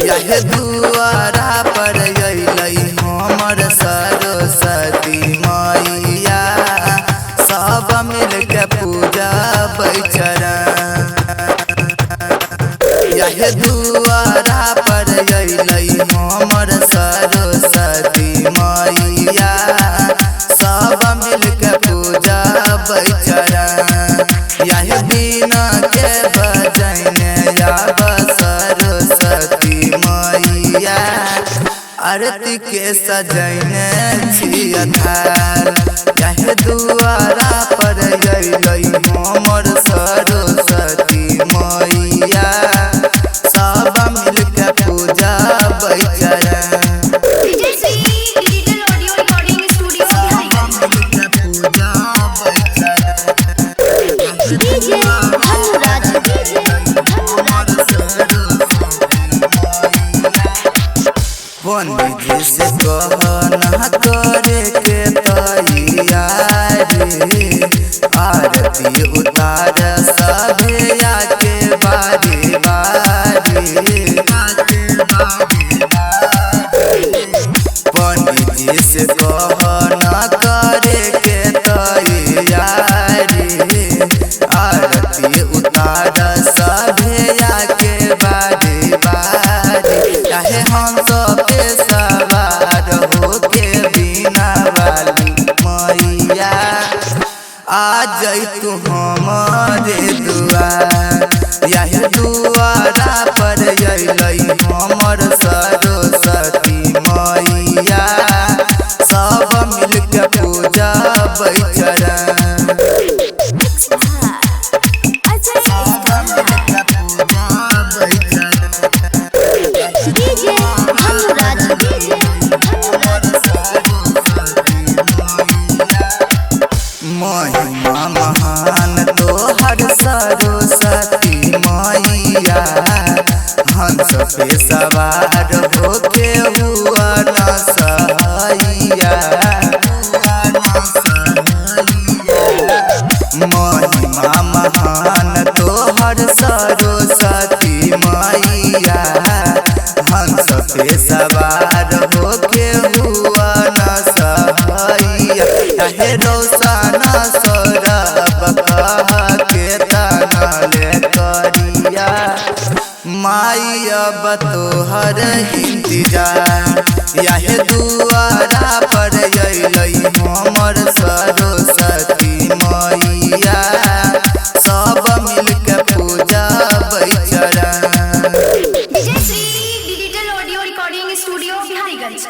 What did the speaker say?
यह दुआरा पर अइलै हमर सरस्वती मैया, सब मिलके पूजा चरण। यह दुआरा पर अइलै हमर सरस्वती मैया, सब मिलके पूजा चरण। यह बीना के बजने आब सरस्वती मैया, आरती के सजने छिय थाल। यह दुआरा पर अइलै हमर सरस्वती मैया, सब मिलके पूजा चरण। पंडित जी से कहना करे के तैयारी, आरती उतार सभे आके बारी बारी। पंडित जी से कहना करे के तैयारी, आरती उतार सभे आके बारी बारी। चाहे हम सबके सवार होके बिना वाली मैया, आ जैतु हमारे दुआर। यह दुआरा पर अइलै हमर सरस्वती मैया, सब मिलके पूजा चरण। महिमा महान तोहर सरस्वती मैया, हंस पे सवार होके हुआ न सहैया। महिमा महान तोहर सरस्वती मैया, हंस पे सवार होके हुआ न सहैया। चाहे रोशन सौरभ कह के तनले करिया, माई अब तोहर इंतजार। यह दुआरा पर अइलै हमर सरस्वती मैया, सब मिलके पूजा चरण। Digital audio recording studio Biharigunj.